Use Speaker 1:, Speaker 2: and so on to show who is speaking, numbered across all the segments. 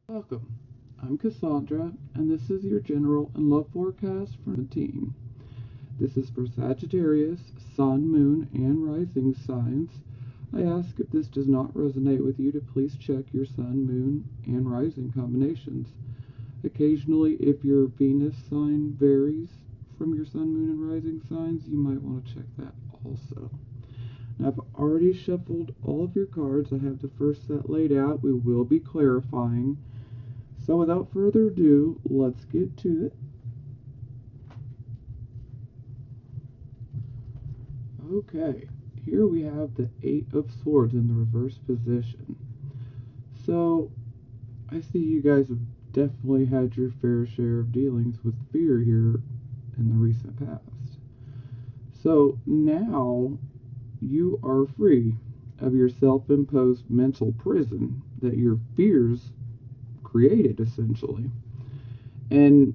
Speaker 1: Welcome. I'm Cassandra, and this is your general and love forecast for 17. This is for Sagittarius, Sun, Moon, and Rising signs. I ask if this does not resonate with you to please check your Sun, Moon, and Rising combinations. Occasionally, if your Venus sign varies from your Sun, Moon, and Rising signs, you might want to check that also. Now, I've already shuffled all of your cards. I have the first set laid out. We will be clarifying. So without further ado, let's get to it. Okay, here we have the Eight of Swords in the reverse position. So, I see you guys have definitely had your fair share of dealings with fear here in the recent past. So, now you are free of your self-imposed mental prison that your fears created, essentially. And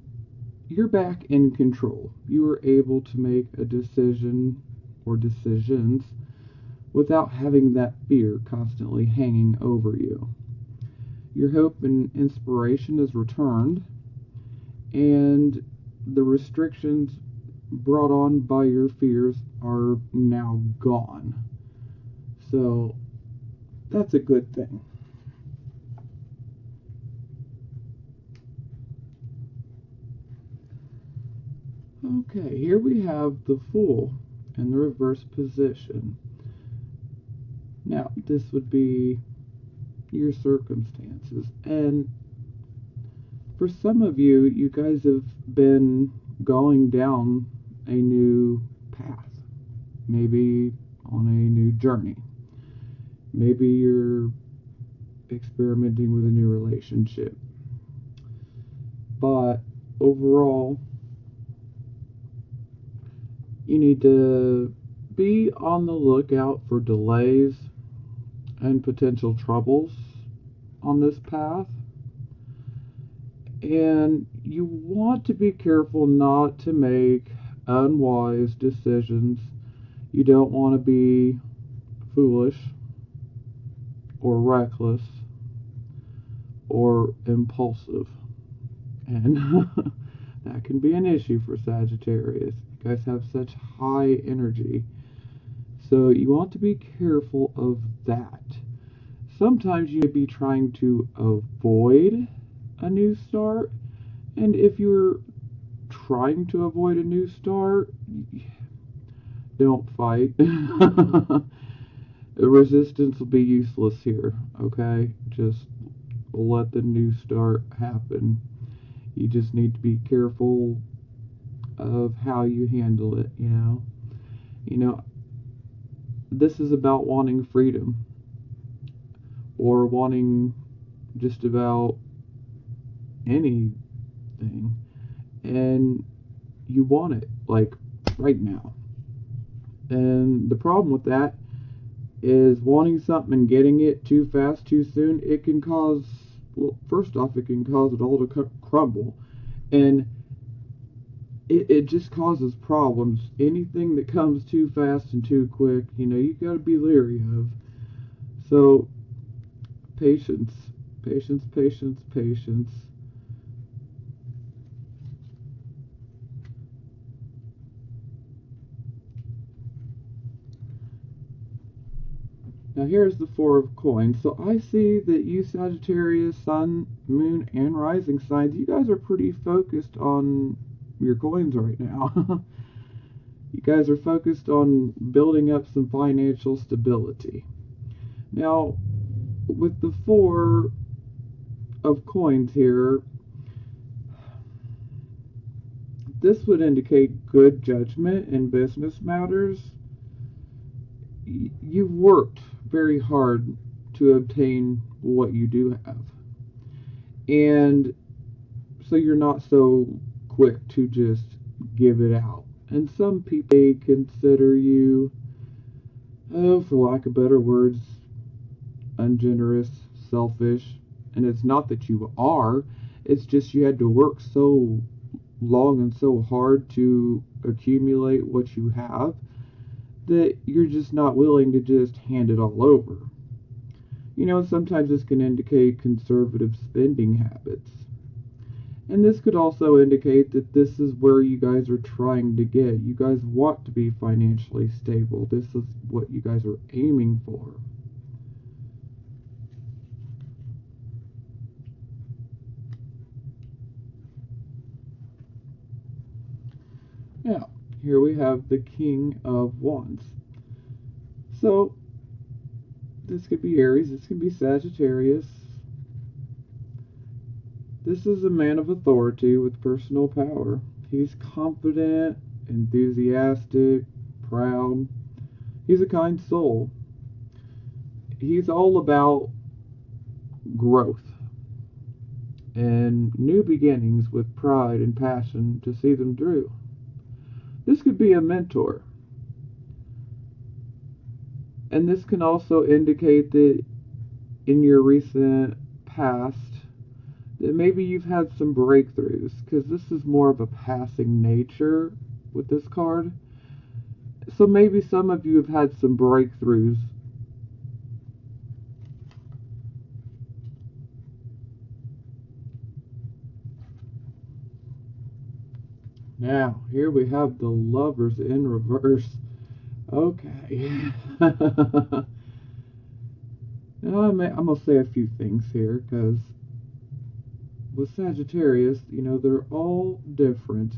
Speaker 1: you're back in control. You are able to make a decision or decisions without having that fear constantly hanging over you. Your hope and inspiration is returned, and the restrictions brought on by your fears are now gone. So that's a good thing. Okay, here we have the Fool in the reverse position. Now, this would be your circumstances. And for some of you, you guys have been going down a new path. Maybe on a new journey. Maybe you're experimenting with a new relationship. But overall, you need to be on the lookout for delays and potential troubles on this path. And you want to be careful not to make unwise decisions. You don't want to be foolish or reckless or impulsive. And that can be an issue for Sagittarius. You guys have such high energy. So you want to be careful of that. Sometimes you may be trying to avoid a new start. And if you're trying to avoid a new start, don't fight. The resistance will be useless here, okay? Just let the new start happen. You just need to be careful of how you handle it, you know? This is about wanting freedom or wanting just about anything, and you want it like right now. And the problem with that is wanting something and getting it too fast, too soon. It can cause, well, first off, it can cause it all to crumble, and it just causes problems. Anything that comes too fast and too quick, you got to be leery of. So, patience, patience, patience, patience. Now here's the Four of Coins. So I see that you Sagittarius, Sun, Moon, and Rising signs, you guys are pretty focused on your coins right now. You guys are focused on building up some financial stability. Now, with the Four of Coins here, this would indicate good judgment in business matters. You've worked very hard to obtain what you do have. And so you're not so quick to just give it out. And some people consider you, for lack of better words, ungenerous, selfish. And it's not that you are, it's just you had to work so long and so hard to accumulate what you have that you're just not willing to just hand it all over. Sometimes this can indicate conservative spending habits. And this could also indicate that this is where you guys are trying to get. You guys want to be financially stable. This is what you guys are aiming for. Now, here we have the King of Wands. So, this could be Aries, this could be Sagittarius. This is a man of authority with personal power. He's confident, enthusiastic, proud. He's a kind soul. He's all about growth and new beginnings with pride and passion to see them through. This could be a mentor. And this can also indicate that in your recent past, that maybe you've had some breakthroughs, because this is more of a passing nature with this card. So maybe some of you have had some breakthroughs. Now, here we have the Lovers in reverse. Okay. Now, I'm going to say a few things here, because with Sagittarius, they're all different.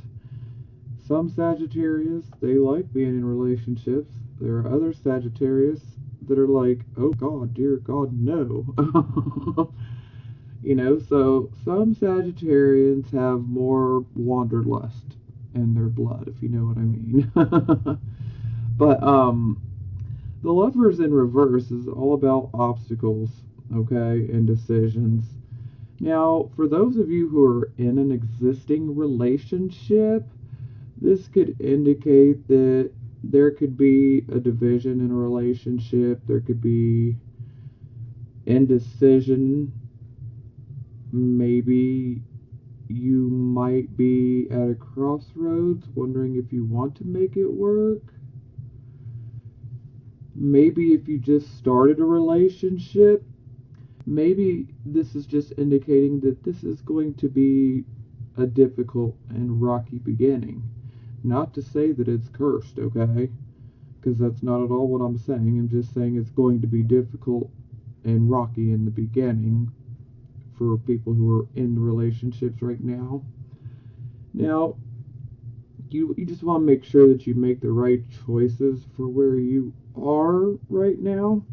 Speaker 1: Some Sagittarius, they like being in relationships. There are other Sagittarius that are like, oh God, dear God, no. So some Sagittarians have more wanderlust in their blood, if you know what I mean. But the Lovers in reverse is all about obstacles, okay, and decisions. Now, for those of you who are in an existing relationship, this could indicate that there could be a division in a relationship. There could be indecision. Maybe you might be at a crossroads, wondering if you want to make it work. Maybe if you just started a relationship, maybe this is just indicating that this is going to be a difficult and rocky beginning. Not to say that it's cursed, okay? Because that's not at all what I'm saying. I'm just saying it's going to be difficult and rocky in the beginning for people who are in relationships right now. Now, you just want to make sure that you make the right choices for where you are right now.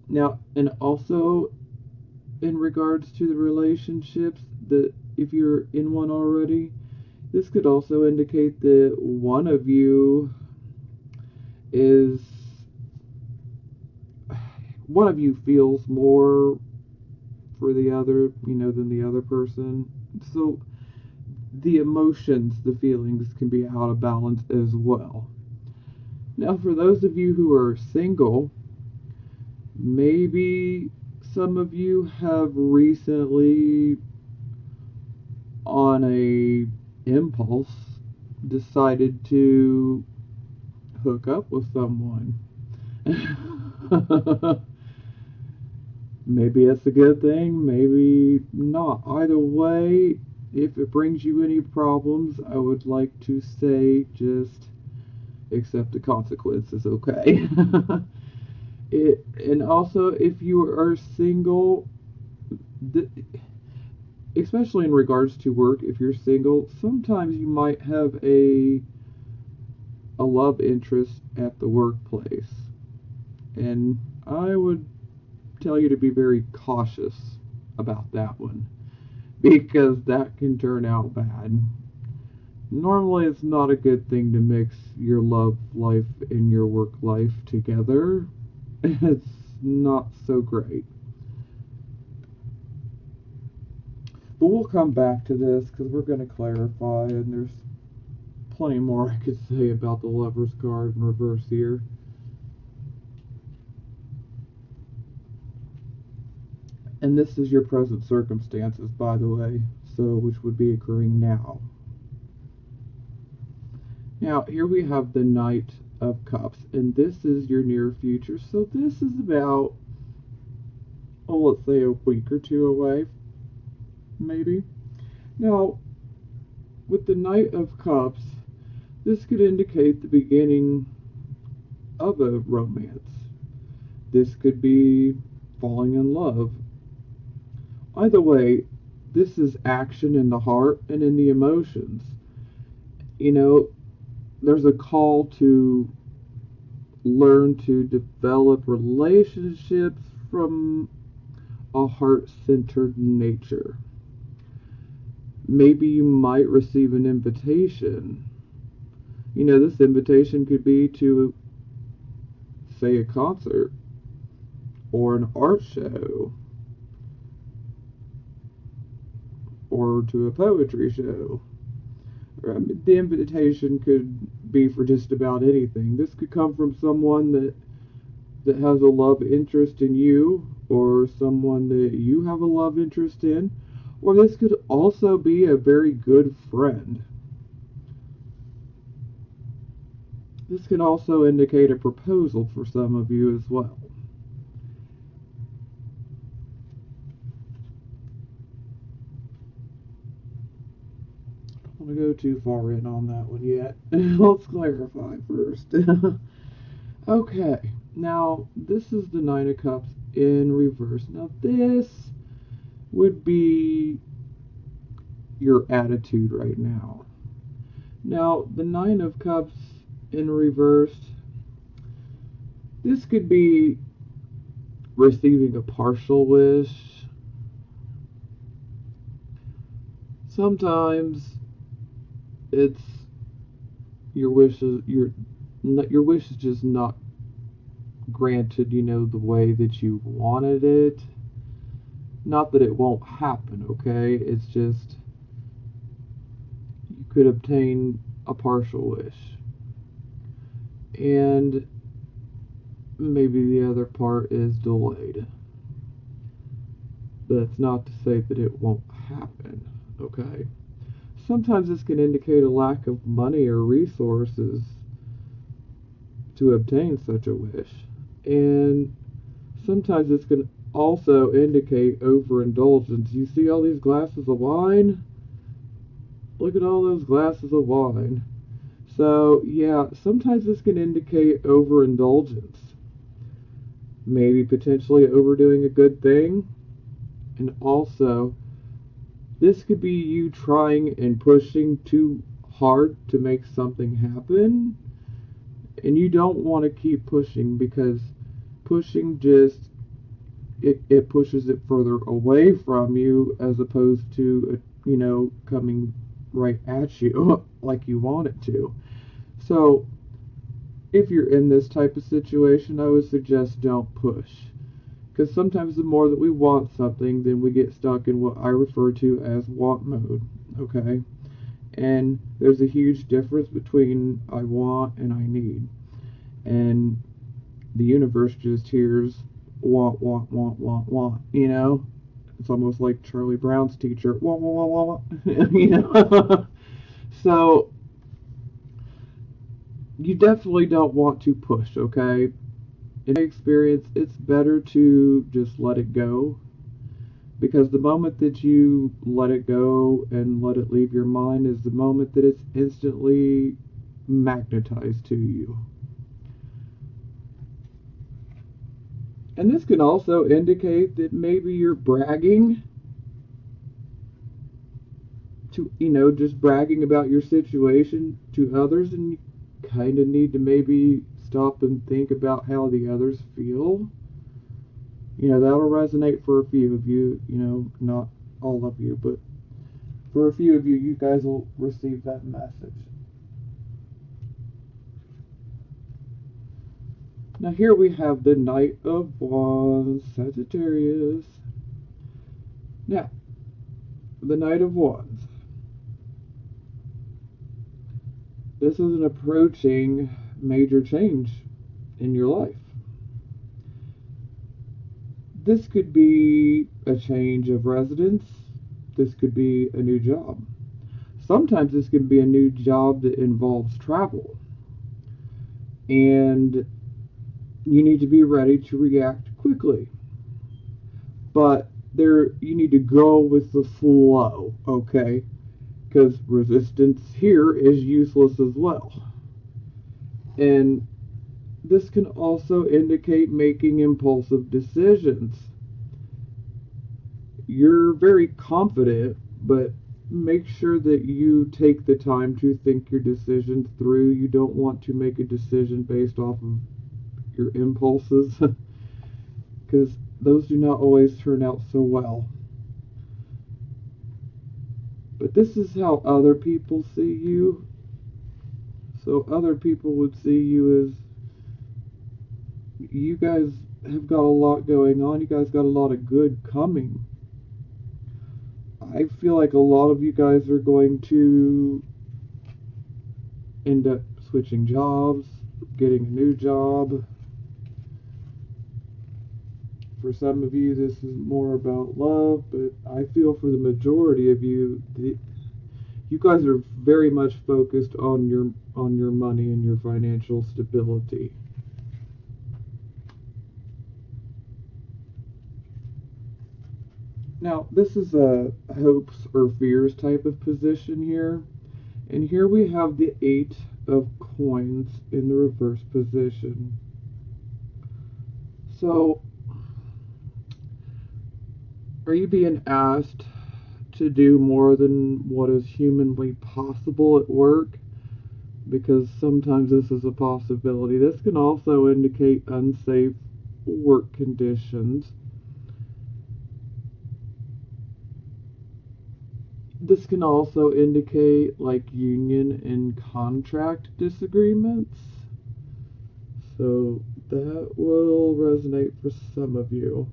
Speaker 1: Now, and also in regards to the relationships, that if you're in one already, this could also indicate that one of you feels more for the other, than the other person. So the emotions, the feelings can be out of balance as well. Now, for those of you who are single, maybe some of you have recently, on a impulse, decided to hook up with someone. Maybe that's a good thing, maybe not. Either way, if it brings you any problems, I would like to say just accept the consequences, okay? And also, if you are single, especially in regards to work, if you're single, sometimes you might have a love interest at the workplace. And I would tell you to be very cautious about that one, because that can turn out bad. Normally, it's not a good thing to mix your love life and your work life together. It's not so great. But we'll come back to this because we're going to clarify, and there's plenty more I could say about the Lover's card in reverse here. And this is your present circumstances, by the way, so which would be occurring now. Now, here we have the Knight of Cups, and this is your near future. So this is about let's say a week or two away, maybe. Now, with the Knight of Cups, this could indicate the beginning of a romance. This could be falling in love. Either way, this is action in the heart and in the emotions. You know, there's a call to learn to develop relationships from a heart-centered nature. Maybe you might receive an invitation. You know, this invitation could be to, say, a concert or an art show or to a poetry show. The invitation could be for just about anything. This could come from someone that has a love interest in you, or someone that you have a love interest in, or this could also be a very good friend. This can also indicate a proposal for some of you as well. I don't want to go too far in on that one yet. Let's clarify first. Okay, now this is the Nine of Cups in reverse. Now this would be your attitude right now. Now the Nine of Cups in reverse, this could be receiving a partial wish. Sometimes it's your wish is just not granted, you know, the way that you wanted it. Not that it won't happen, okay? It's just you could obtain a partial wish. And maybe the other part is delayed. That's not to say that it won't happen, okay? Sometimes this can indicate a lack of money or resources to obtain such a wish. And sometimes this can also indicate overindulgence. You see all these glasses of wine? Look at all those glasses of wine. So, yeah, sometimes this can indicate overindulgence. Maybe potentially overdoing a good thing. And also, this could be you trying and pushing too hard to make something happen. And you don't want to keep pushing, because pushing just, it pushes it further away from you as opposed to, you know, coming right at you like you want it to. So, if you're in this type of situation, I would suggest don't push. Because sometimes the more that we want something, then we get stuck in what I refer to as want mode, okay? And there's a huge difference between I want and I need. And the universe just hears want, you know? It's almost like Charlie Brown's teacher, want, you know? So, you definitely don't want to push, okay? In my experience, it's better to just let it go, because the moment that you let it go and let it leave your mind is the moment that it's instantly magnetized to you. And this can also indicate that maybe you're bragging to, you know, just bragging about your situation to others, and you kind of need to maybe stop and think about how the others feel. You know, that'll resonate for a few of you, you know, not all of you, but for a few of you, you guys will receive that message. Now here we have the Knight of Wands, Sagittarius. Now, the Knight of Wands. This is an approaching major change in your life. This could be a change of residence. This could be a new job. Sometimes this can be a new job that involves travel. And you need to be ready to react quickly. but you need to go with the flow, okay? Because resistance here is useless as well. And this can also indicate making impulsive decisions. You're very confident, but make sure that you take the time to think your decisions through. You don't want to make a decision based off of your impulses, because those do not always turn out so well. But this is how other people see you. So other people would see you as, you guys have got a lot going on. You guys got a lot of good coming. I feel like a lot of you guys are going to end up switching jobs, getting a new job. For some of you, this is more about love, but I feel for the majority of you, you guys are very much focused on your money and your financial stability. Now, this is a hopes or fears type of position here. And here we have the 8 of coins in the reverse position. So, are you being asked to do more than what is humanly possible at work? Because sometimes this is a possibility. This can also indicate unsafe work conditions. This can also indicate like union and contract disagreements. So that will resonate for some of you.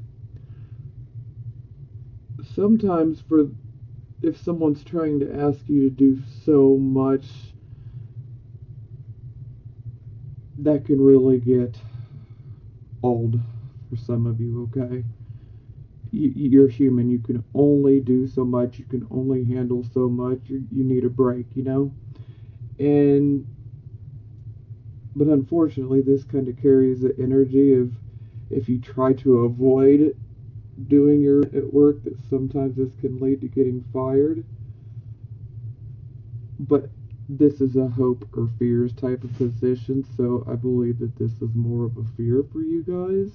Speaker 1: Sometimes if someone's trying to ask you to do so much, that can really get old for some of you, okay? You're human. You can only do so much. You can only handle so much. You need a break, you know? But unfortunately, this kind of carries the energy of, if you try to avoid doing your at work, that sometimes this can lead to getting fired. But this is a hope or fears type of position, so I believe that this is more of a fear for you guys.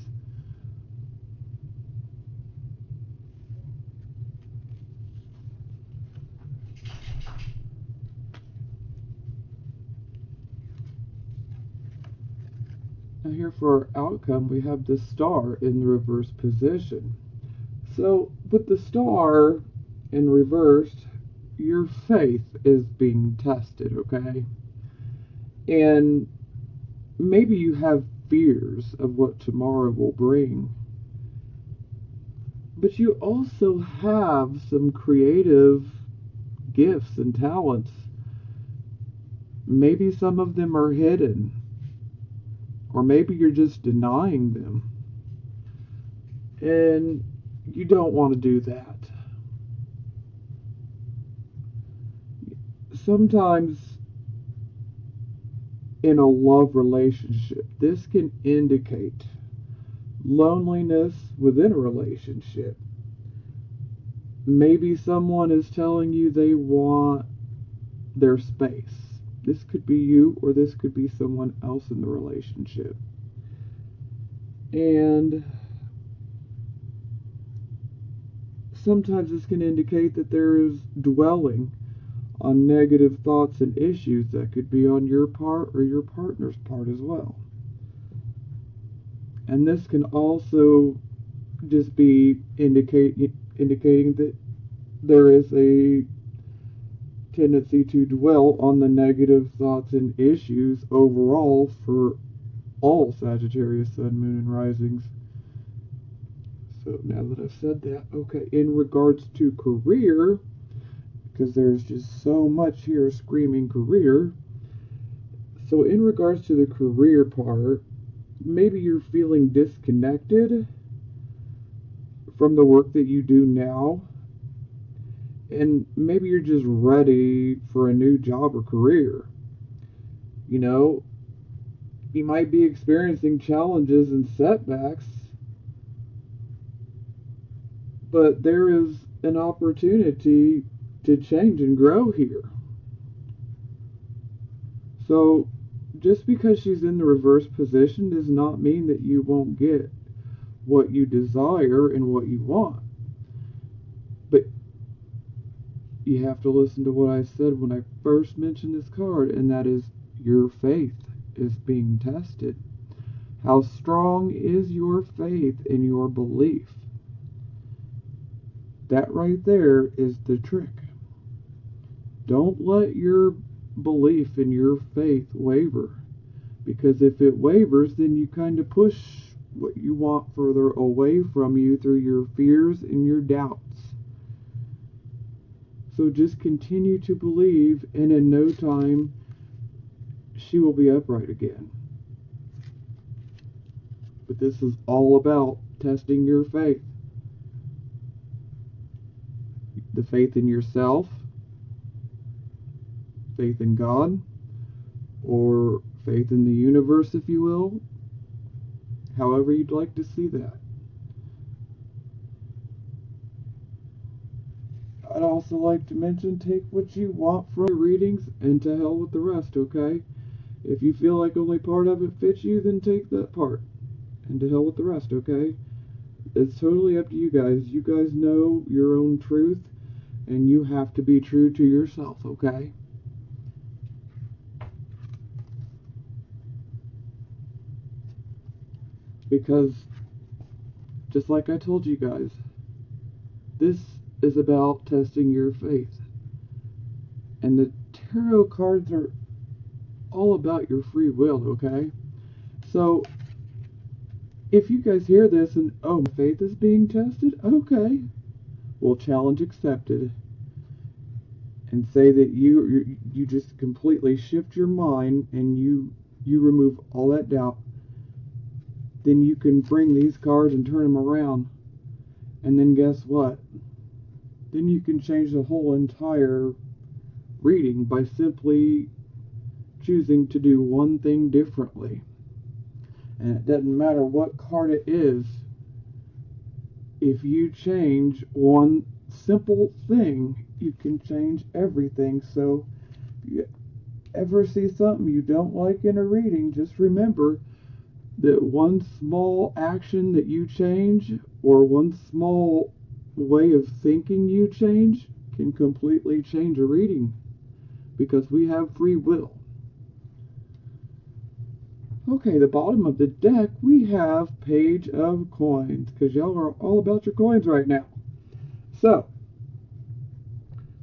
Speaker 1: Now here for our outcome, we have the star in the reverse position. So with the star in reversed, your faith is being tested, okay? And maybe you have fears of what tomorrow will bring. But you also have some creative gifts and talents. Maybe some of them are hidden. Or maybe you're just denying them. And you don't want to do that. Sometimes in a love relationship, this can indicate loneliness within a relationship. Maybe someone is telling you they want their space. This could be you, or this could be someone else in the relationship. And sometimes this can indicate that there is dwelling on negative thoughts and issues that could be on your part or your partner's part as well. And this can also just be indicating that there is a tendency to dwell on the negative thoughts and issues overall for all Sagittarius Sun, Moon, and Risings. So now that I've said that, okay, in regards to career, because there's just so much here screaming career. So in regards to the career part, maybe you're feeling disconnected from the work that you do now. And maybe you're just ready for a new job or career. You know, you might be experiencing challenges and setbacks, But there is an opportunity to change and grow here. So just because she's in the reverse position does not mean that you won't get what you desire and what you want. But you have to listen to what I said when I first mentioned this card, and that is your faith is being tested. How strong is your faith in your belief? That right there is the trick. Don't let your belief in your faith waver, because if it wavers, then you kind of push what you want further away from you through your fears and your doubts. So just continue to believe, and in no time she will be upright again. But this is all about testing your faith. The faith in yourself, faith in God, or faith in the universe, if you will. However you'd like to see that. I'd also like to mention, take what you want from your readings and to hell with the rest, okay? If you feel like only part of it fits you, then take that part. And to hell with the rest, okay? It's totally up to you guys. You guys know your own truth, and you have to be true to yourself, okay? Because, just like I told you guys, this is about testing your faith. And the tarot cards are all about your free will, okay? So, if you guys hear this and, oh, my faith is being tested, okay. Well, challenge accepted. And say that you just completely shift your mind and you remove all that doubt. Then you can bring these cards and turn them around. And then guess what? Then you can change the whole entire reading by simply choosing to do one thing differently. And it doesn't matter what card it is. If you change one simple thing, you can change everything. So if you ever see something you don't like in a reading, just remember that one small action that you change, or one small way of thinking you change, can completely change a reading, because we have free will. Okay, the bottom of the deck, we have Page of Coins, because y'all are all about your coins right now. So,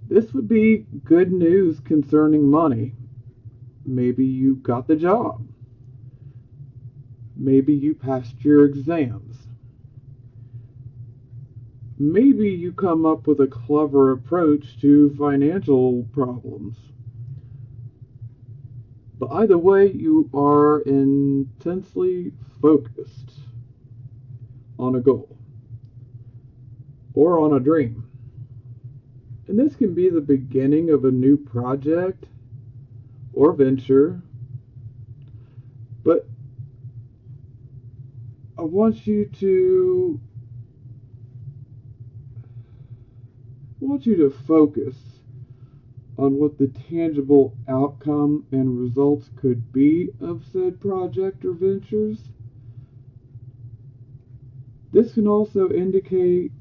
Speaker 1: this would be good news concerning money. Maybe you got the job. Maybe you passed your exams. Maybe you come up with a clever approach to financial problems. But either way, you are intensely focused on a goal or on a dream. And this can be the beginning of a new project or venture. But I want you to focus on what the tangible outcome and results could be of said project or ventures. This can also indicate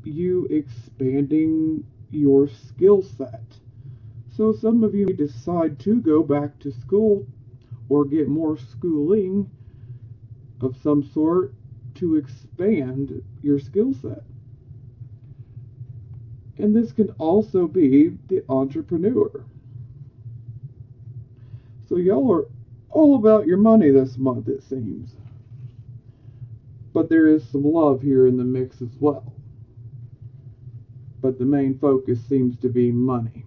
Speaker 1: you expanding your skill set. So some of you may decide to go back to school or get more schooling of some sort to expand your skill set. And this can also be the entrepreneur. So y'all are all about your money this month, it seems. But there is some love here in the mix as well. But the main focus seems to be money.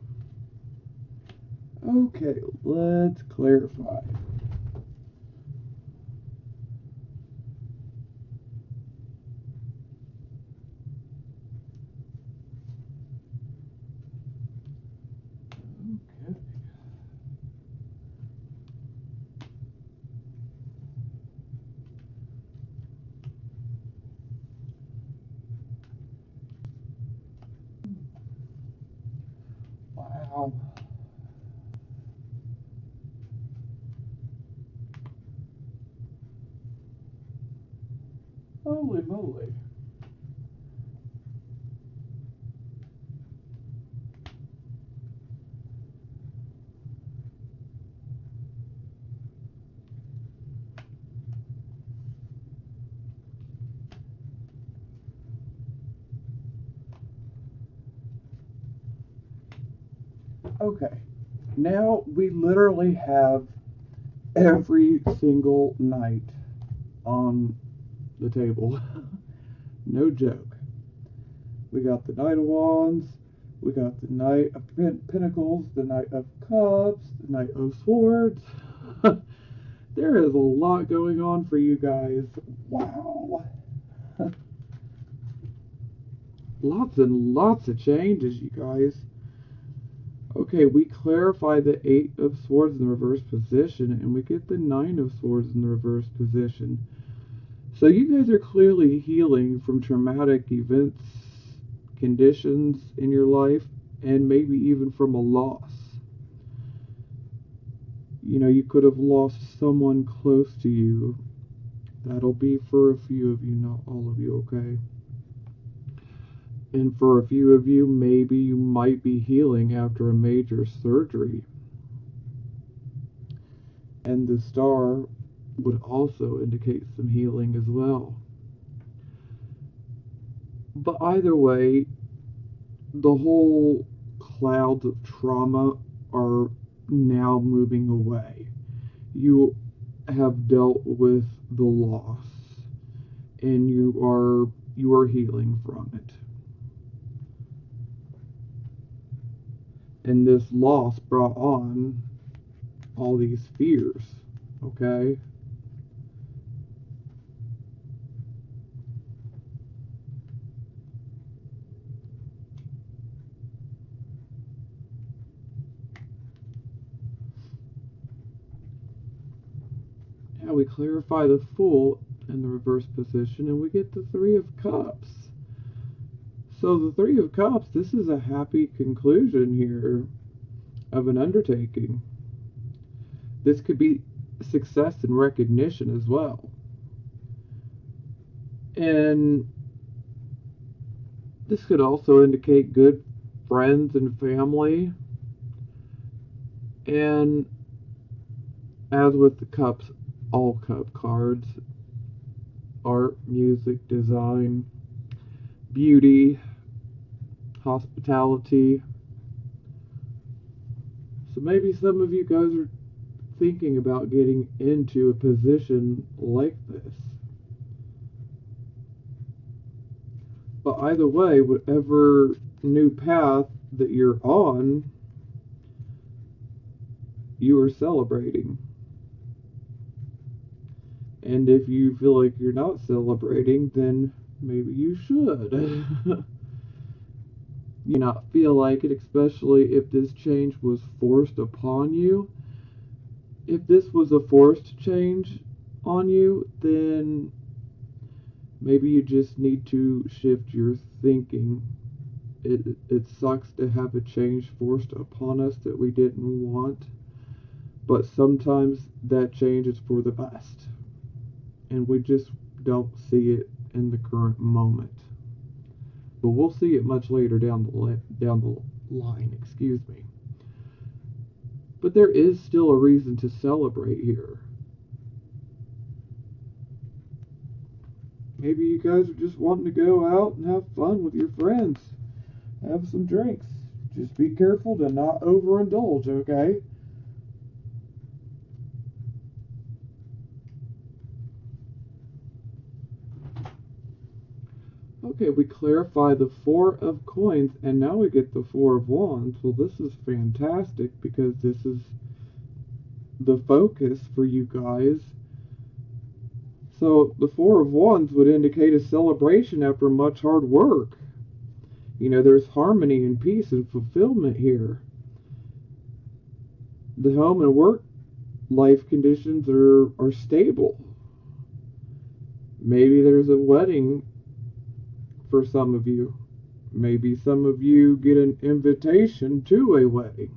Speaker 1: Okay, let's clarify. Okay. Wow. Holy moly. Okay. Now we literally have every single night on the table. No joke. We got the Knight of Wands, we got the Knight of Pentacles, the Knight of Cups, the Knight of Swords. There is a lot going on for you guys. Wow. Lots and lots of changes, you guys. Okay, we clarify the Eight of Swords in the reverse position, and we get the Nine of Swords in the reverse position. So you guys are clearly healing from traumatic events, conditions in your life, and maybe even from a loss. You know, you could have lost someone close to you. That'll be for a few of you, not all of you, okay? And for a few of you, maybe you might be healing after a major surgery. And the star would also indicate some healing as well. But either way, the whole clouds of trauma are now moving away. You have dealt with the loss, and you are healing from it. And this loss brought on all these fears, okay? Now we clarify the Fool in the reverse position, and we get the Three of Cups. So the Three of Cups, this is a happy conclusion here of an undertaking. This could be success and recognition as well. And this could also indicate good friends and family. And as with the cups, all cup cards, art, music, design, beauty, hospitality. So maybe some of you guys are thinking about getting into a position like this. But either way, whatever new path that you're on, you are celebrating. And if you feel like you're not celebrating, then maybe you should. You not feel like it, especially if this change was forced upon you. If this was a forced change on you, then maybe you just need to shift your thinking. It sucks to have a change forced upon us that we didn't want, but sometimes that change is for the best, and we just don't see it in the current moment. But we'll see it much later down the line, excuse me. But there is still a reason to celebrate here. Maybe you guys are just wanting to go out and have fun with your friends. Have some drinks. Just be careful to not overindulge, okay? Okay, we clarify the Four of Coins, and now we get the Four of Wands. Well, this is fantastic because this is the focus for you guys. So the Four of Wands would indicate a celebration after much hard work. You know, there's harmony and peace and fulfillment here. The home and work life conditions are stable. Maybe there's a wedding for some of you. Maybe some of you get an invitation to a wedding.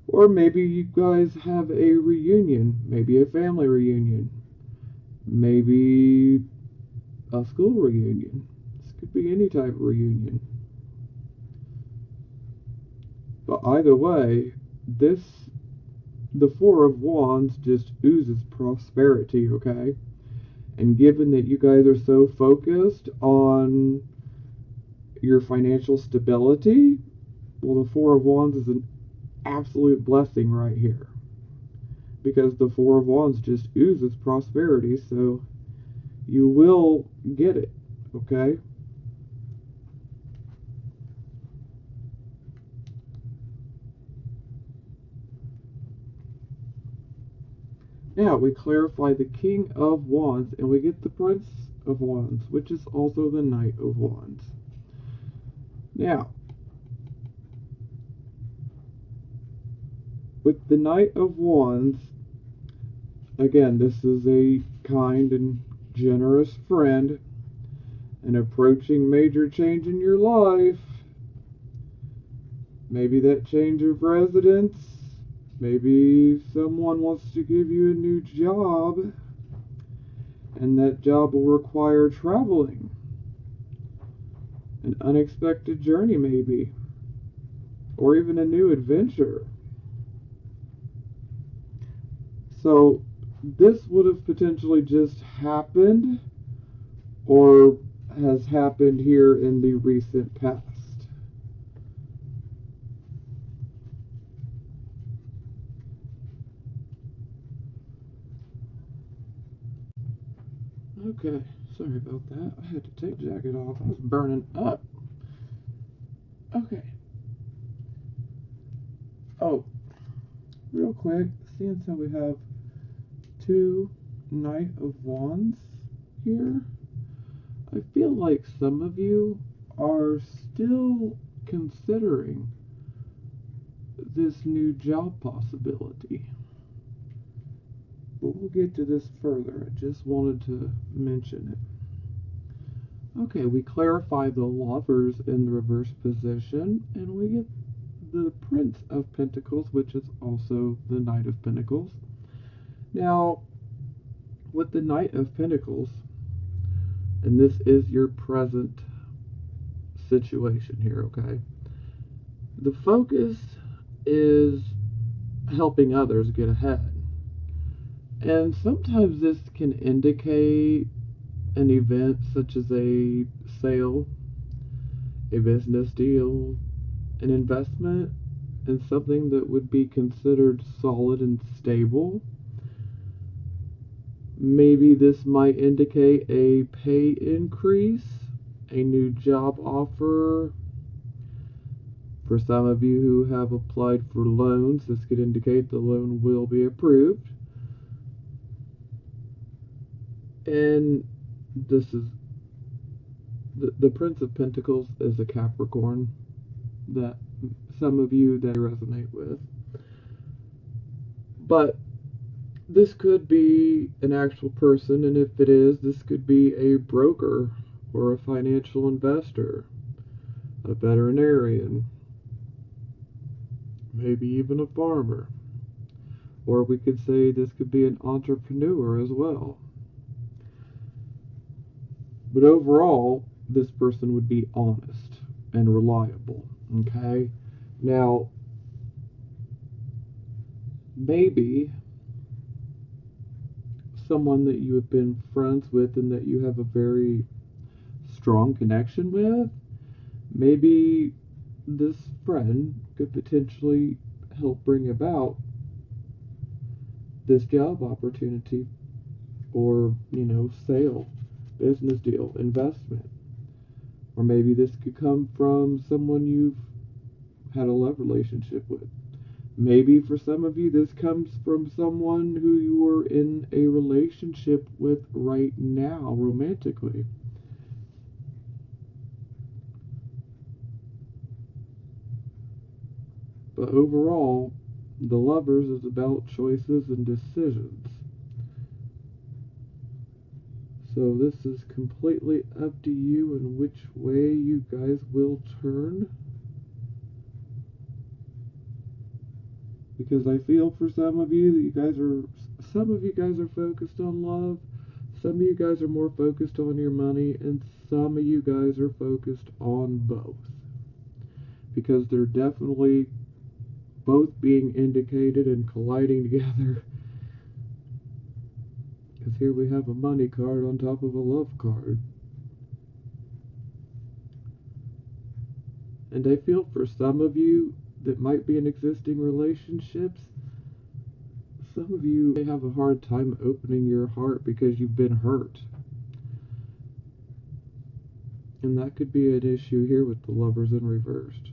Speaker 1: Or maybe you guys have a reunion, maybe a family reunion, maybe a school reunion. This could be any type of reunion. But either way, the Four of Wands just oozes prosperity, okay? And given that you guys are so focused on your financial stability, well, the Four of Wands is an absolute blessing right here. Because the Four of Wands just oozes prosperity, so you will get it, okay? Now, we clarify the King of Wands, and we get the Prince of Wands, which is also the Knight of Wands. Now, with the Knight of Wands, again, this is a kind and generous friend, an approaching major change in your life. Maybe that change of residence. Maybe someone wants to give you a new job, and that job will require traveling. An unexpected journey, maybe. Or even a new adventure. So, this would have potentially just happened, or has happened here in the recent past. Okay, sorry about that. I had to take the jacket off. I was burning up. Okay. Oh, real quick, seeing how we have two Knight of Wands here, I feel like some of you are still considering this new job possibility. But we'll get to this further. I just wanted to mention it. Okay, we clarify the Lovers in the reverse position, and we get the Prince of Pentacles, which is also the Knight of Pentacles. Now, with the Knight of Pentacles, and this is your present situation here, okay? The focus is helping others get ahead. And sometimes this can indicate an event such as a sale, a business deal, an investment in something that would be considered solid and stable. Maybe this might indicate a pay increase, a new job offer. For some of you who have applied for loans, this could indicate the loan will be approved. And this is the Prince of Pentacles is a Capricorn that some of you that resonate with. But this could be an actual person, and if it is, this could be a broker or a financial investor, a veterinarian, maybe even a farmer. Or we could say this could be an entrepreneur as well. But overall, this person would be honest and reliable, okay? Now, maybe someone that you have been friends with and that you have a very strong connection with, maybe this friend could potentially help bring about this job opportunity or, sale, business deal, investment. Or maybe this could come from someone you've had a love relationship with. Maybe for some of you, this comes from someone who you are in a relationship with right now, romantically. But overall, the Lovers is about choices and decisions. So this is completely up to you and which way you guys will turn. Because I feel for some of you that some of you guys are focused on love, some of you guys are more focused on your money, and some of you guys are focused on both. Because they're definitely both being indicated and colliding together. Because here we have a money card on top of a love card. And I feel for some of you that might be in existing relationships, some of you may have a hard time opening your heart because you've been hurt. And that could be an issue here with the Lovers in reversed.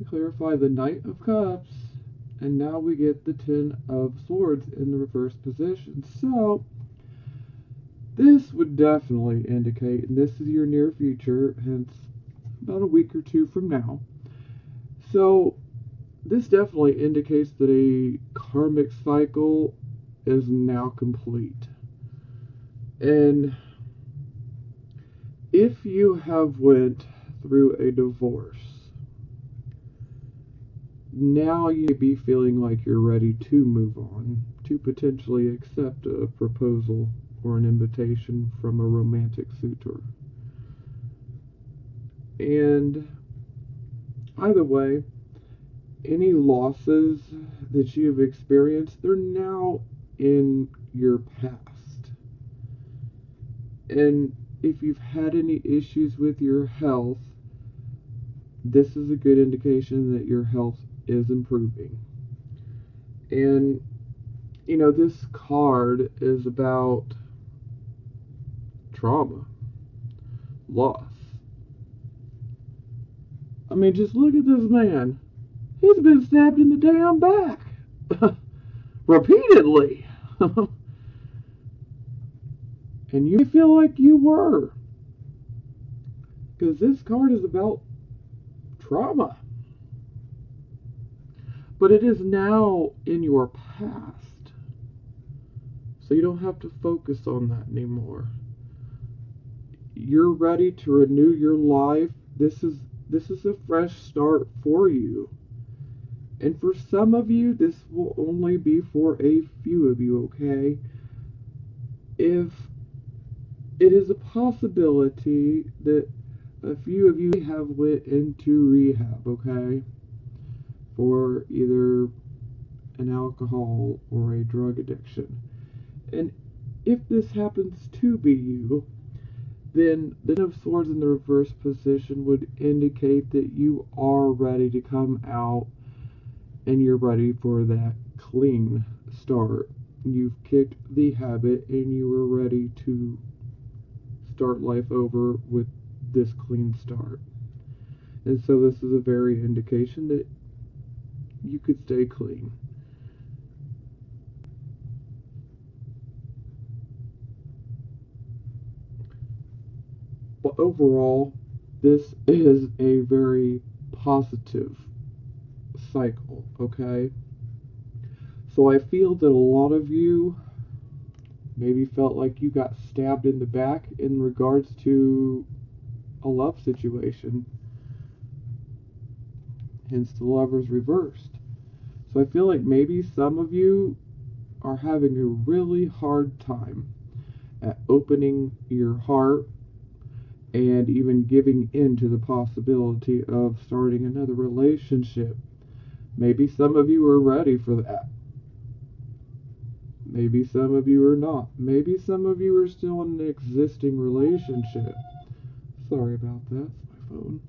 Speaker 1: Clarify the Knight of Cups, and now we get the Ten of Swords in the reverse position. So this would definitely indicate, and this is your near future, hence about a week or two from now. So this definitely indicates that a karmic cycle is now complete. And if you have went through a divorce, now you may be feeling like you're ready to move on, to potentially accept a proposal or an invitation from a romantic suitor. And either way, any losses that you've experienced, they're now in your past. And if you've had any issues with your health, this is a good indication that your health is improving. And you know, this card is about trauma, loss. I mean, just look at this man. He's been stabbed in the damn back. Repeatedly. And you feel like you were. Because this card is about trauma. But it is now in your past. So you don't have to focus on that anymore. You're ready to renew your life. This is a fresh start for you. And for some of you, this will only be for a few of you, okay? If it is a possibility that a few of you have went into rehab, okay? For either an alcohol or a drug addiction. And if this happens to be you, then the Ten of Swords in the reverse position would indicate that you are ready to come out and you're ready for that clean start. You've kicked the habit and you are ready to start life over with this clean start. And so this is a very indication that you could stay clean. But overall, this is a very positive cycle, okay? So I feel that a lot of you maybe felt like you got stabbed in the back in regards to a love situation, hence the Lovers reversed. So I feel like maybe some of you are having a really hard time at opening your heart and even giving in to the possibility of starting another relationship. Maybe some of you are ready for that. Maybe some of you are not. Maybe some of you are still in an existing relationship. Sorry about that, it's my phone.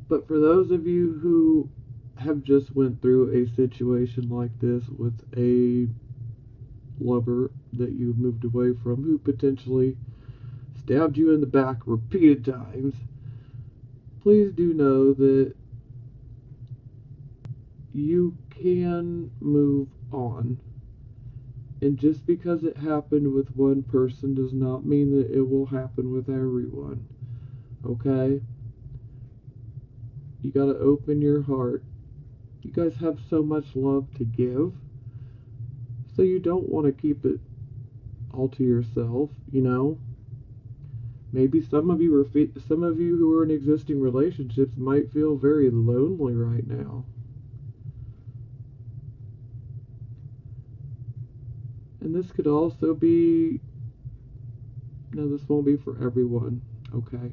Speaker 1: But for those of you who have just went through a situation like this with a lover that you've moved away from, who potentially stabbed you in the back repeated times, please do know that you can move on. And just because it happened with one person does not mean that it will happen with everyone. Okay? You gotta open your heart. You guys have so much love to give, so you don't want to keep it all to yourself, you know? Maybe some of you who are in existing relationships might feel very lonely right now. And this could also be, no, this won't be for everyone, okay?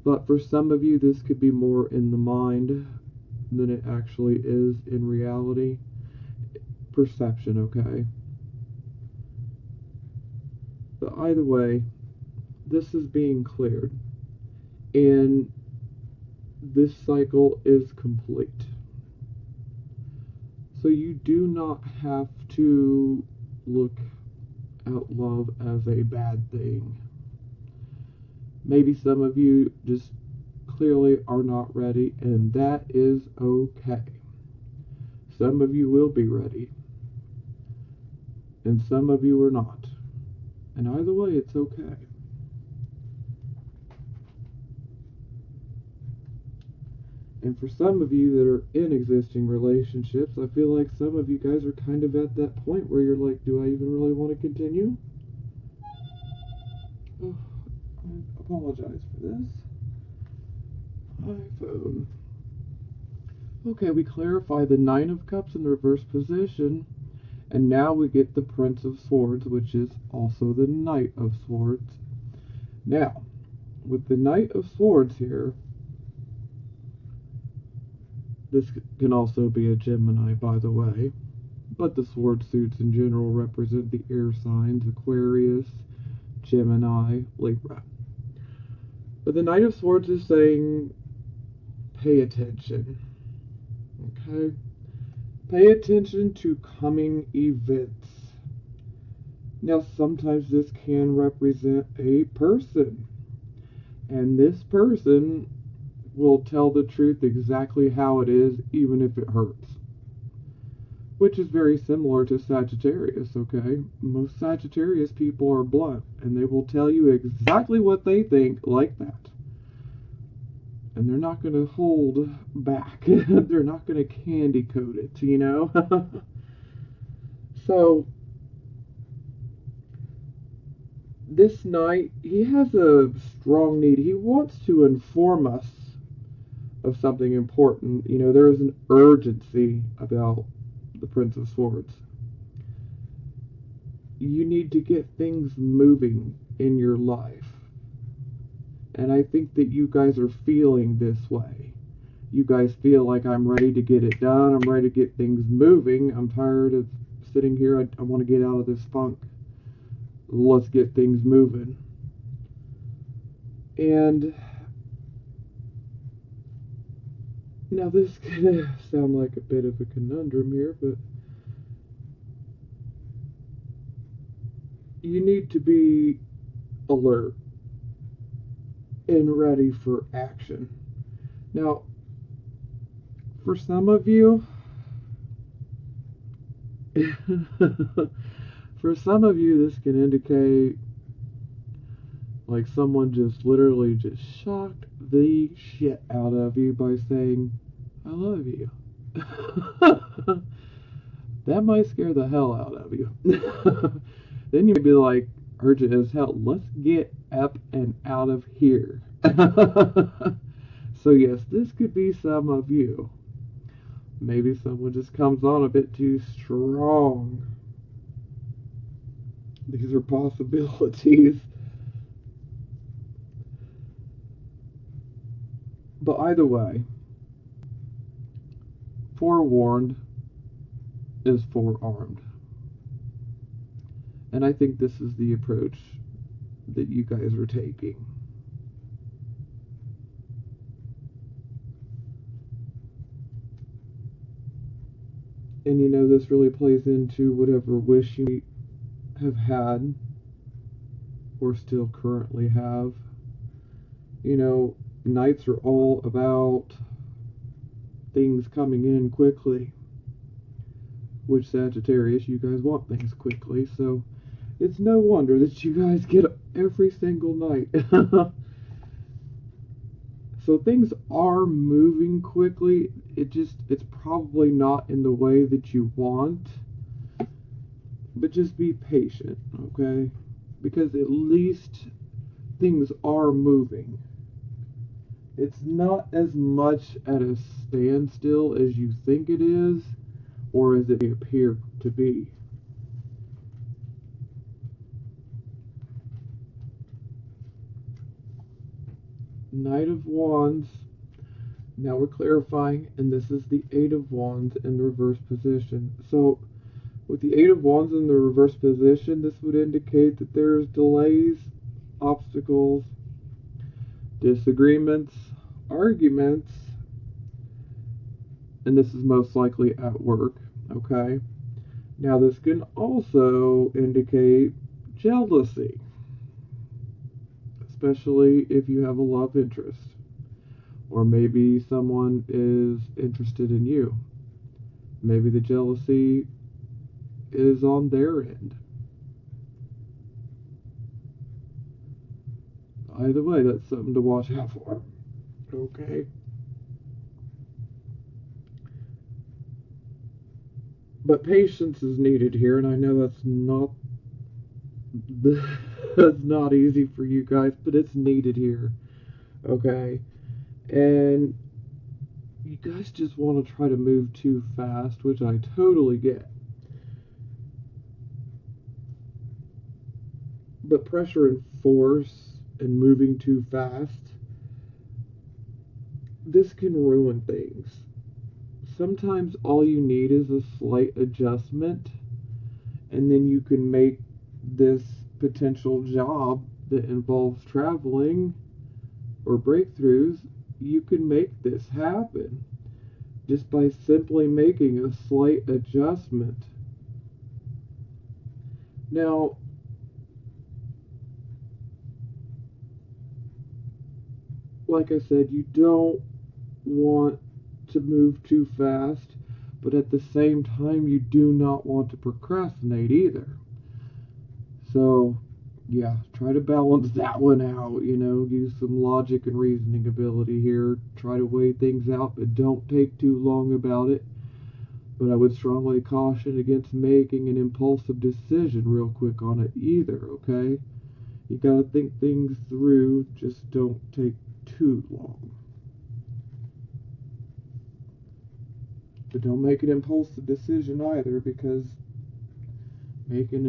Speaker 1: But for some of you, this could be more in the mind than it actually is in reality. Perception, okay? But either way, this is being cleared. And this cycle is complete. So you do not have to look at love as a bad thing. Maybe some of you just clearly are not ready, and that is okay. Some of you will be ready, and some of you are not. And either way, it's okay. And for some of you that are in existing relationships, I feel like some of you guys are kind of at that point where you're like, do I even really want to continue? Oh, I apologize for this. iPhone. Okay, we clarify the Nine of Cups in the reverse position, and now we get the Prince of Swords, which is also the Knight of Swords. Now, with the Knight of Swords here, this can also be a Gemini, by the way, but the sword suits in general represent the air signs: Aquarius, Gemini, Libra. But the Knight of Swords is saying, pay attention. Okay? Pay attention to coming events. Now, sometimes this can represent a person, and this person will tell the truth exactly how it is, even if it hurts. Which is very similar to Sagittarius, okay? Most Sagittarius people are blunt, and they will tell you exactly what they think like that. And they're not going to hold back. They're not going to candy coat it, you know? So, this knight, he has a strong need. He wants to inform us of something important. You know, there is an urgency about the Prince of Swords. You need to get things moving in your life. And I think that you guys are feeling this way. You guys feel like, I'm ready to get it done. I'm ready to get things moving. I'm tired of sitting here. I want to get out of this funk. Let's get things moving. And now this could sound like a bit of a conundrum here, but you need to be alert and ready for action. Now, for some of you, this can indicate like someone just literally just shocked the shit out of you by saying, I love you. That might scare the hell out of you. Then you may be like, urgent as hell, let's get up and out of here. So yes, this could be some of you. Maybe someone just comes on a bit too strong. These are possibilities. But either way, forewarned is forearmed. And I think this is the approach that you guys are taking. And you know, this really plays into whatever wish you have had or still currently have. You know, nights are all about things coming in quickly. which Sagittarius, you guys want things quickly, so it's no wonder that you guys get every single night. So things are moving quickly. It's probably not in the way that you want. But just be patient, okay? Because at least things are moving. It's not as much at a standstill as you think it is, or as it may appear to be. Knight of Wands. Now we're clarifying, and this is the Eight of Wands in the reverse position. So, with the Eight of Wands in the reverse position, this would indicate that there's delays, obstacles, disagreements, arguments, and this is most likely at work, okay? Now, this can also indicate jealousy, especially if you have a love interest, or maybe someone is interested in you. Maybe the jealousy is on their end. Either way, that's something to watch out for. Okay? But patience is needed here, and I know that's not easy for you guys, but it's needed here. Okay? And you guys just want to try to move too fast, which I totally get. But pressure and force and moving too fast, this can ruin things. Sometimes all you need is a slight adjustment, and then you can make this potential job that involves traveling or breakthroughs, you can make this happen just by simply making a slight adjustment. Now, like I said, you don't want to move too fast, but at the same time, you do not want to procrastinate either. So, yeah, try to balance that one out, use some logic and reasoning ability here. Try to weigh things out, but don't take too long about it. But I would strongly caution against making an impulsive decision real quick on it either, okay? You gotta think things through, just don't take too long. But don't make an impulsive decision either, because making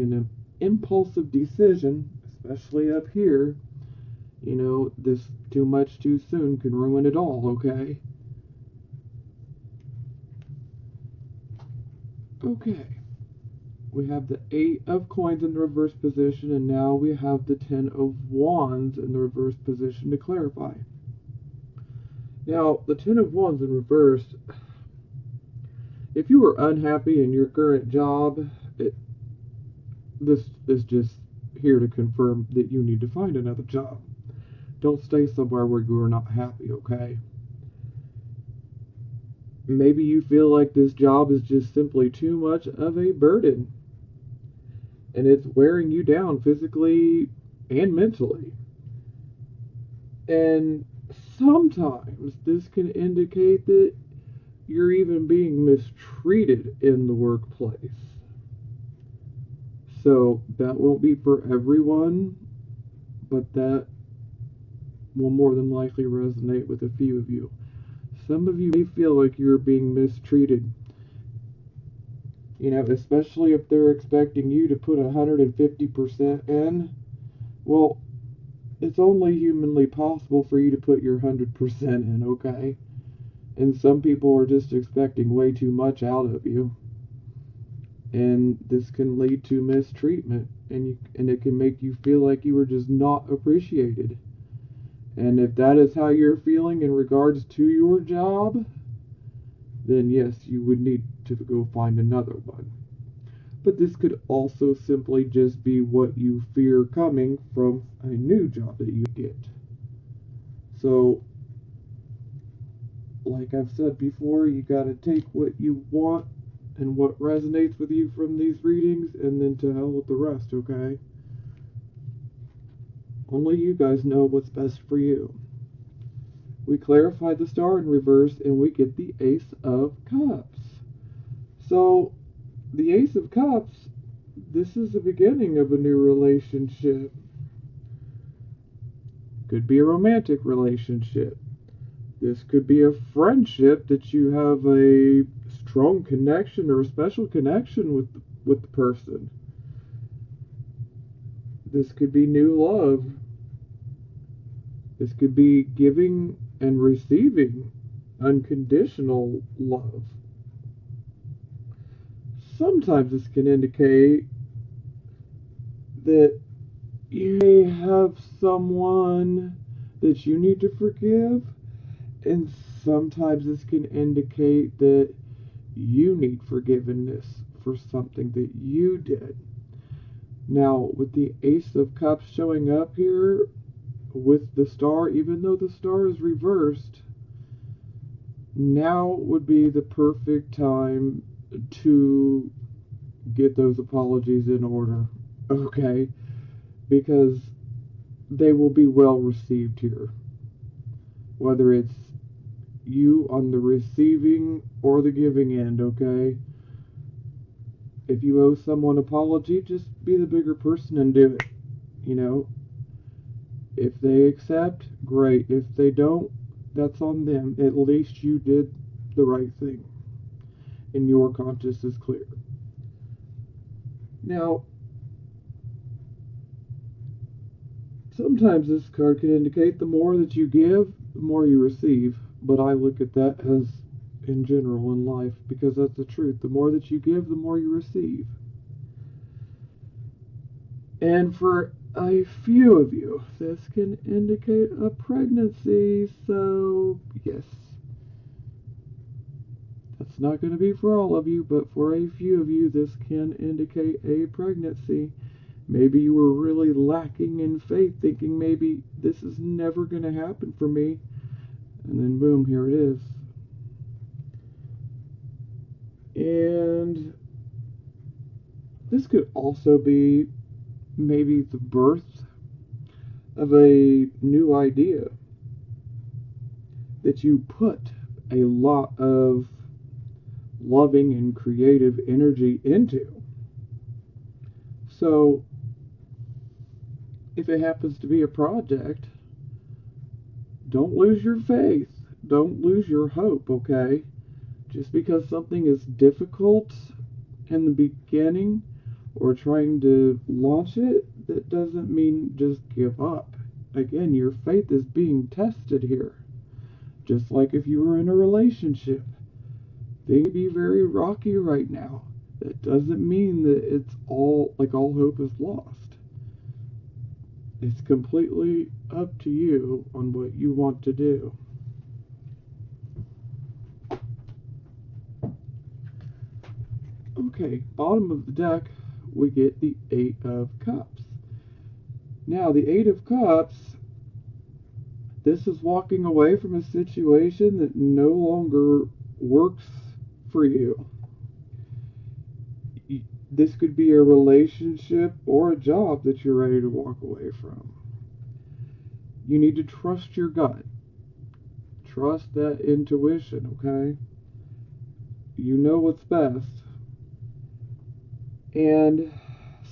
Speaker 1: an impulsive decision, especially up here, this too much too soon can ruin it all, okay? Okay. We have the Eight of Coins in the reverse position, and now we have the Ten of Wands in the reverse position to clarify. Now, the Ten of Wands in reverse, if you are unhappy in your current job, this is just here to confirm that you need to find another job. Don't stay somewhere where you are not happy, okay? Maybe you feel like this job is just simply too much of a burden, and it's wearing you down physically and mentally. And sometimes this can indicate that you're even being mistreated in the workplace. So that won't be for everyone, but that will more than likely resonate with a few of you. Some of you may feel like you're being mistreated, especially if they're expecting you to put 150% in. Well, it's only humanly possible for you to put your 100% in, okay? And some people are just expecting way too much out of you. And this can lead to mistreatment, and it can make you feel like you were just not appreciated. And if that is how you're feeling in regards to your job, then yes, you would need to go find another one. But this could also simply just be what you fear coming from a new job that you get. So, like I've said before, you gotta take what you want and what resonates with you from these readings, and then to hell with the rest, okay? Only you guys know what's best for you. We clarify the star in reverse, and we get the Ace of Cups. So, the Ace of Cups, this is the beginning of a new relationship. Could be a romantic relationship. This could be a friendship that you have a strong connection or a special connection with the person. This could be new love. This could be giving and receiving unconditional love. Sometimes this can indicate that you may have someone that you need to forgive, and sometimes this can indicate that you need forgiveness for something that you did. Now, with the Ace of Cups showing up here with the star, even though the star is reversed, now would be the perfect time to get those apologies in order, okay? Because they will be well received here. Whether it's you on the receiving or the giving end, okay? If you owe someone an apology, just be the bigger person and do it. You know, if they accept, great. If they don't, that's on them. At least you did the right thing, and your conscience is clear. Now, sometimes this card can indicate the more that you give, the more you receive. But I look at that as in general in life, because that's the truth. The more that you give, the more you receive. And for a few of you, this can indicate a pregnancy. So, yes. That's not going to be for all of you, but for a few of you, this can indicate a pregnancy. Maybe you were really lacking in faith, thinking maybe this is never going to happen for me. And then boom, here it is. And this could also be maybe the birth of a new idea that you put a lot of loving and creative energy into. So, if it happens to be a project, don't lose your faith. Don't lose your hope, okay? Just because something is difficult in the beginning or trying to launch it, that doesn't mean just give up. Again, your faith is being tested here. Just like if you were in a relationship. Things can be very rocky right now. That doesn't mean that it's all hope is lost. It's completely up to you on what you want to do. Okay, bottom of the deck, we get the Eight of Cups. Now, the Eight of Cups, this is walking away from a situation that no longer works for you. This could be a relationship or a job that you're ready to walk away from. You need to trust your gut. Trust that intuition, okay? You know what's best. And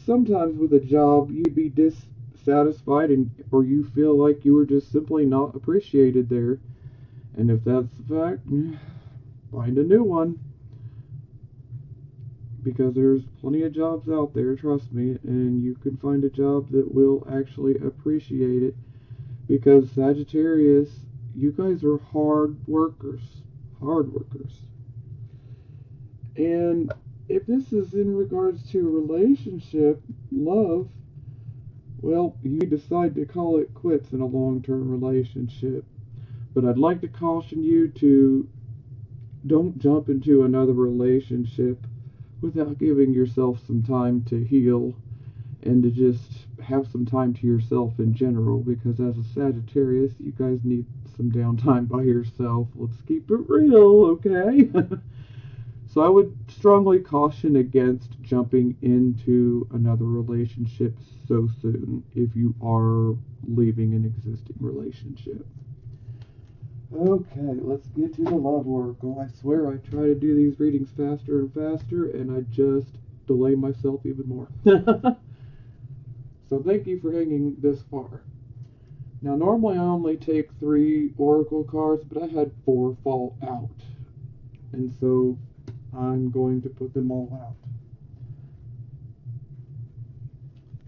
Speaker 1: sometimes with a job, you'd be dissatisfied or you feel like you were just simply not appreciated there. And if that's the fact, find a new one. Because there's plenty of jobs out there, trust me, and you can find a job that will actually appreciate it. Because Sagittarius, you guys are hard workers. And if this is in regards to a relationship, love, well, you decide to call it quits in a long-term relationship. But I'd like to caution you to don't jump into another relationship without giving yourself some time to heal and to just have some time to yourself in general, because as a Sagittarius, you guys need some downtime by yourself. Let's keep it real, okay? So I would strongly caution against jumping into another relationship so soon if you are leaving an existing relationship. Okay, let's get to the love oracle. I swear I try to do these readings faster and faster, and I just delay myself even more. So thank you for hanging this far. Now normally I only take 3 oracle cards, but I had 4 fall out. And so I'm going to put them all out.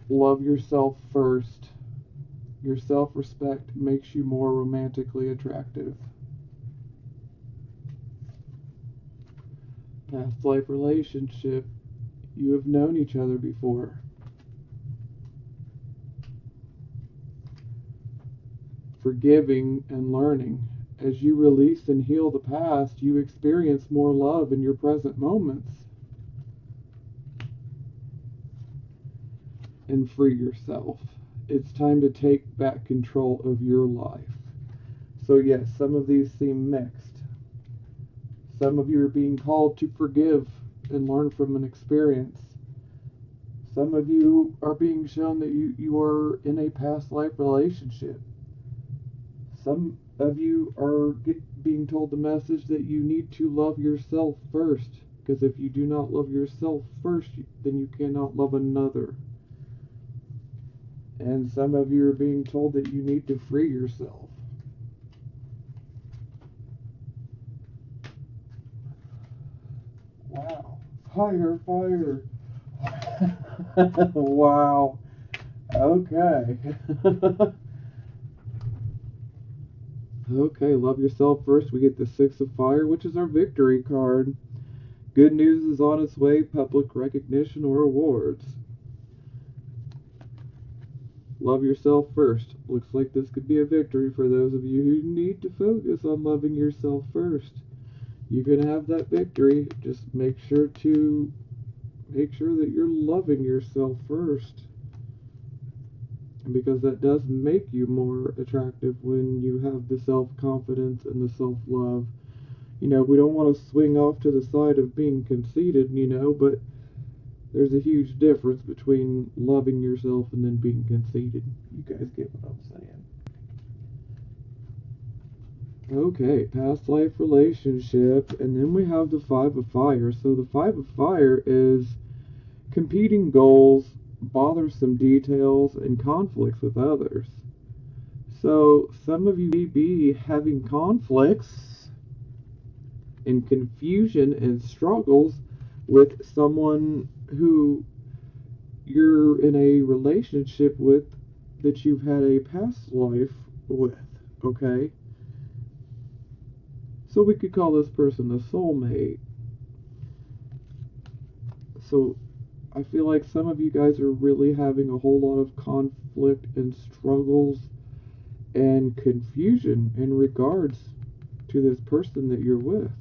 Speaker 1: Love yourself first. Your self-respect makes you more romantically attractive. Past life relationship. You have known each other before. Forgiving and learning. As you release and heal the past, you experience more love in your present moments. And free yourself. It's time to take back control of your life. So yes, some of these seem mixed. Some of you are being called to forgive and learn from an experience. Some of you are being shown that you are in a past life relationship. Some of you are being told the message that you need to love yourself first. Because if you do not love yourself first, then you cannot love another. And some of you are being told that you need to free yourself. Wow. Fire, fire. Wow. Okay. Okay, love yourself first. We get the 6 of Fire, which is our victory card. Good news is on its way, public recognition or awards. Love yourself first. Looks like this could be a victory for those of you who need to focus on loving yourself first. You can have that victory. Just make sure that you're loving yourself first. Because that does make you more attractive when you have the self-confidence and the self-love. We don't want to swing off to the side of being conceited, but there's a huge difference between loving yourself and then being conceited. You guys get what I'm saying. Okay, past life relationship, and then we have the 5 of Fire. So the 5 of Fire is competing goals, bothersome details, and conflicts with others. So some of you may be having conflicts and confusion and struggles with someone who you're in a relationship with that you've had a past life with, okay? So we could call this person a soulmate. So I feel like some of you guys are really having a whole lot of conflict and struggles and confusion in regards to this person that you're with.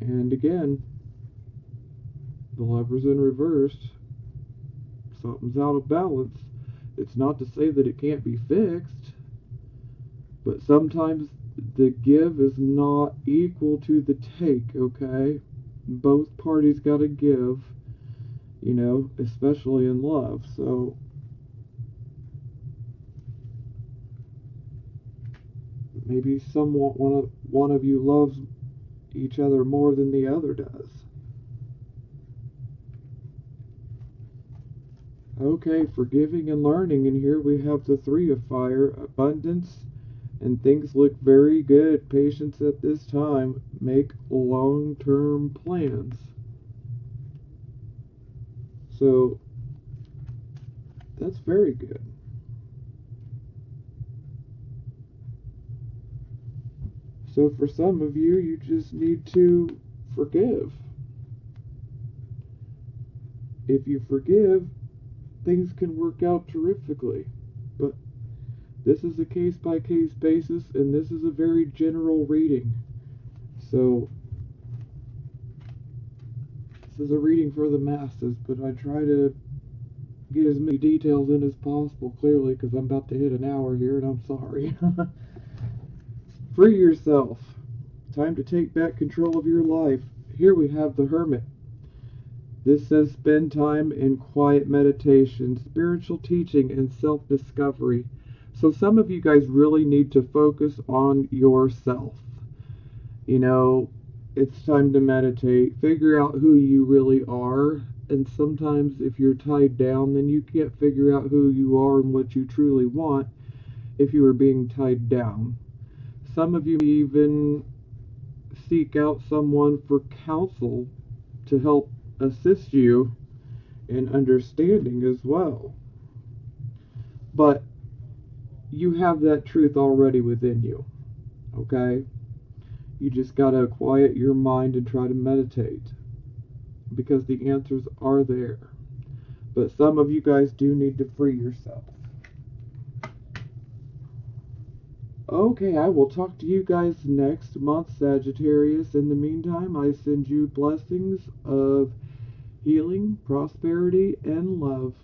Speaker 1: And again, the Lover's in reverse. Something's out of balance. It's not to say that it can't be fixed, but sometimes the give is not equal to the take, okay? Both parties gotta give, especially in love. So maybe one of you loves each other more than the other does. Okay, forgiving and learning, and here we have the 3 of Fire, abundance, and things look very good. Patience at this time. Make long-term plans. So that's very good. So for some of you, you just need to forgive. If you forgive, things can work out terrifically. But this is a case-by-case basis, and this is a very general reading. So this is a reading for the masses, but I try to get as many details in as possible, clearly, because I'm about to hit an hour here, and I'm sorry. Free yourself. Time to take back control of your life. Here we have the Hermit. This says spend time in quiet meditation, spiritual teaching, and self-discovery. So some of you guys really need to focus on yourself. You know, it's time to meditate, figure out who you really are. And sometimes if you're tied down, then you can't figure out who you are and what you truly want if you are being tied down. Some of you even seek out someone for counsel to help assist you in understanding as well. But you have that truth already within you, okay? You just gotta quiet your mind and try to meditate, because the answers are there. But some of you guys do need to free yourself. Okay, I will talk to you guys next month, Sagittarius. In the meantime, I send you blessings of healing, prosperity, and love.